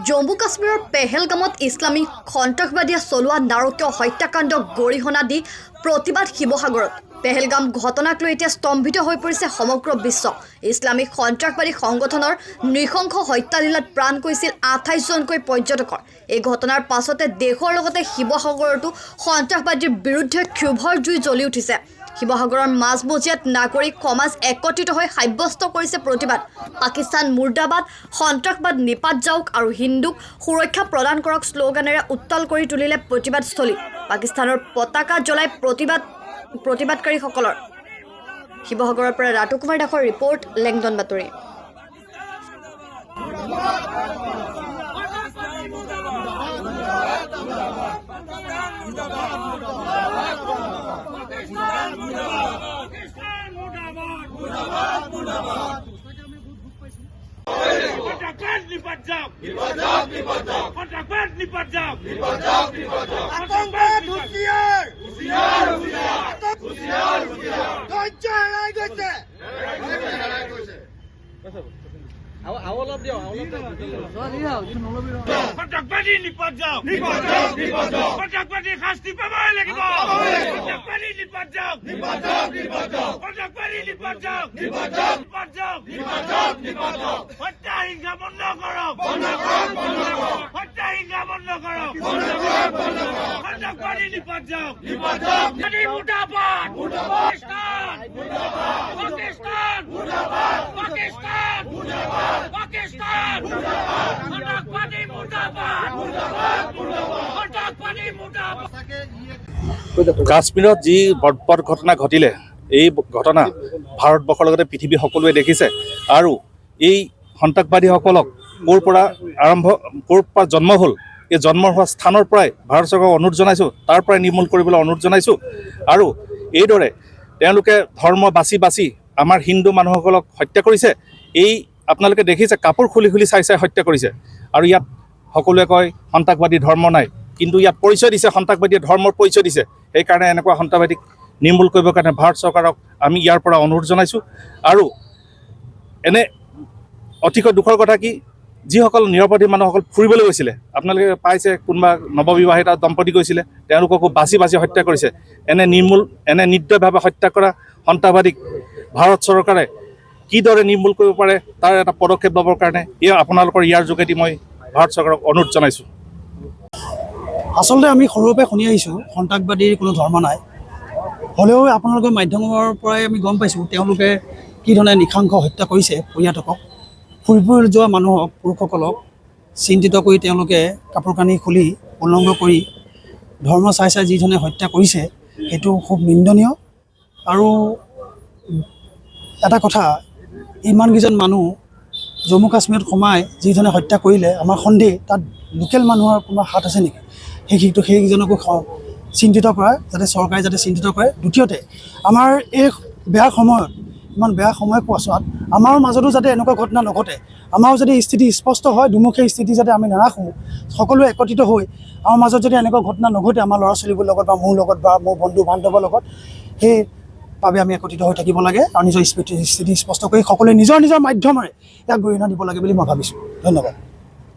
জম্মু কাশ্মীৰৰ পেহেলগামত ইছলামী সন্ত্ৰাসবাদীয়ে চলোৱা নাৰকীয় হত্যাকাণ্ডক গৰিহণা দি প্ৰতিবাদ শিৱসাগৰত। পেহেলগাম ঘটনাক লৈ এতিয়া স্তম্ভিত হৈ পৰিছে সমগ্ৰ বিশ্ব। ইছলামিক সন্ত্ৰাসবাদী সংগঠনৰ নৃশংস হত্যালীলাত প্ৰাণ গৈছিল 28 জনকৈ পৰ্যটকৰ। এই ঘটনাৰ পাছতে দেশৰ লগতে শিৱসাগৰতো সন্ত্ৰাসবাদীৰ বিৰুদ্ধে ক্ষোভৰ জুই জ্বলি উঠিছে। শিৱসাগৰৰ মাজমজিয়াত নাগৰিক সমাজ একত্ৰিত হৈ সাব্যস্ত কৰিছে প্ৰতিবাদ। পাকিস্তান মুৰ্দাবাদ, সন্ত্ৰাসবাদ নিপাত যাওক আৰু হিন্দুক সুৰক্ষা প্ৰদান কৰক শ্লোগানেৰে উত্তাল কৰি তুলিলে প্ৰতিবাদস্থলী। পাকিস্তানৰ পতাকা জ্বলাই প্ৰতিবাদকাৰীসকলৰ। শিৱসাগৰৰ পৰা ৰাতু কুমাৰ দাসৰ ৰিপৰ্ট, লেংডন বাতৰি। কাশ্মীৰত যি বৰ্বৰ ঘটনা ঘটিলে, এই ঘটনা ভাৰতবৰ্ষৰ লগতে পৃথিৱী সকলোৱে দেখিছে। আৰু এই সন্ত্ৰাসবাদীসকলক ক'ৰ পৰা জন্ম হ'ল, এই জন্ম হোৱা স্থানৰ পৰাই ভাৰত চৰকাৰক অনুৰোধ জনাইছোঁ, তাৰ পৰাই নিৰ্মূল কৰিবলৈ অনুৰোধ জনাইছোঁ। আৰু এইদৰে তেওঁলোকে ধৰ্ম বাছি বাছি আমাৰ হিন্দু মানুহসকলক হত্যা কৰিছে। এই আপোনালোকে দেখিছে, কাপোৰ খুলি খুলি চাই চাই হত্যা কৰিছে। আৰু ইয়াত সকলোৱে কয় সন্ত্ৰাসবাদী ধৰ্ম নাই, কিন্তু ইয়াত পৰিচয় দিছে, সন্ত্ৰাসবাদীয়ে ধৰ্মৰ পৰিচয় দিছে। সেইকাৰণে এনেকুৱা সন্ত্ৰাসবাদীক নিৰ্মূল কৰিবৰ কাৰণে ভাৰত চৰকাৰক আমি ইয়াৰ পৰা অনুৰোধ জনাইছোঁ। আৰু এনে অতিকৈ দুখৰ কথা কি, যিসকল নিৰপৰাধী মানুহসকল ফুৰিবলৈ গৈছিলে, আপোনালোকে পাইছে, কোনোবা নৱবিবাহিত দম্পতি গৈছিলে, তেওঁলোককো বাছি বাছি হত্যা কৰিছে। এনে নিৰ্দয়ভাৱে হত্যা কৰা সন্ত্ৰাসবাদীক ভাৰত চৰকাৰে কিদৰে নিৰ্মূল কৰিব পাৰে তাৰ এটা পদক্ষেপ ল'বৰ কাৰণে আপোনালোকৰ ইয়াৰ যোগেদি মই ভাৰত চৰকাৰক অনুৰোধ জনাইছোঁ। আচলতে আমি সৰুৰ পৰাই শুনি আহিছোঁ সন্ত্ৰাসবাদীৰ কোনো ধৰ্ম নাই। হ'লেও আপোনালোকৰ মাধ্যমৰ পৰাই আমি গম পাইছোঁ তেওঁলোকে কি ধৰণে নৃশংস হত্যা কৰিছে পৰিয়ালক। ফুৰিবলৈ যোৱা মানুহক, পুৰুষসকলক চিন্তিত কৰি তেওঁলোকে কাপোৰ কানি খুলি উলংঘ কৰি ধৰ্ম চাই চাই যি ধৰণে হত্যা কৰিছে, সেইটো খুব নিন্দনীয়। আৰু এটা কথা, ইমানকেইজন মানুহ জম্মু কাশ্মীৰত সোমাই যি ধৰণে হত্যা কৰিলে, আমাৰ সন্দেহ তাত লোকেল মানুহৰ কোনোবা হাত আছে নেকি, সেইকেইজনকো চিন্তিত কৰা, যাতে চৰকাৰে যাতে চিন্তিত কৰে। দ্বিতীয়তে, আমাৰ এই বেয়া সময়ত, ইমান বেয়া সময় পোৱাছোৱাত আমাৰ মাজতো যাতে এনেকুৱা ঘটনা নঘটে, আমাৰো যদি স্থিতি স্পষ্ট হয়, দুমুখীয়া স্থিতি যাতে আমি নাৰাখোঁ, সকলোৱে একত্ৰিত হৈ আমাৰ মাজত যদি এনেকুৱা ঘটনা নঘটে, আমাৰ ল'ৰা ছোৱালীবোৰৰ লগত বা মোৰ লগত বা মোৰ বন্ধু বান্ধৱৰ লগত, সেইবাবে আমি একত্ৰিত হৈ থাকিব লাগে। আৰু নিজৰ স্থিতি স্পষ্ট কৰি সকলোৱে নিজৰ নিজৰ মাধ্যমেৰে ইয়াক গৰিহণা দিব লাগে বুলি মই ভাবিছোঁ। ধন্যবাদ।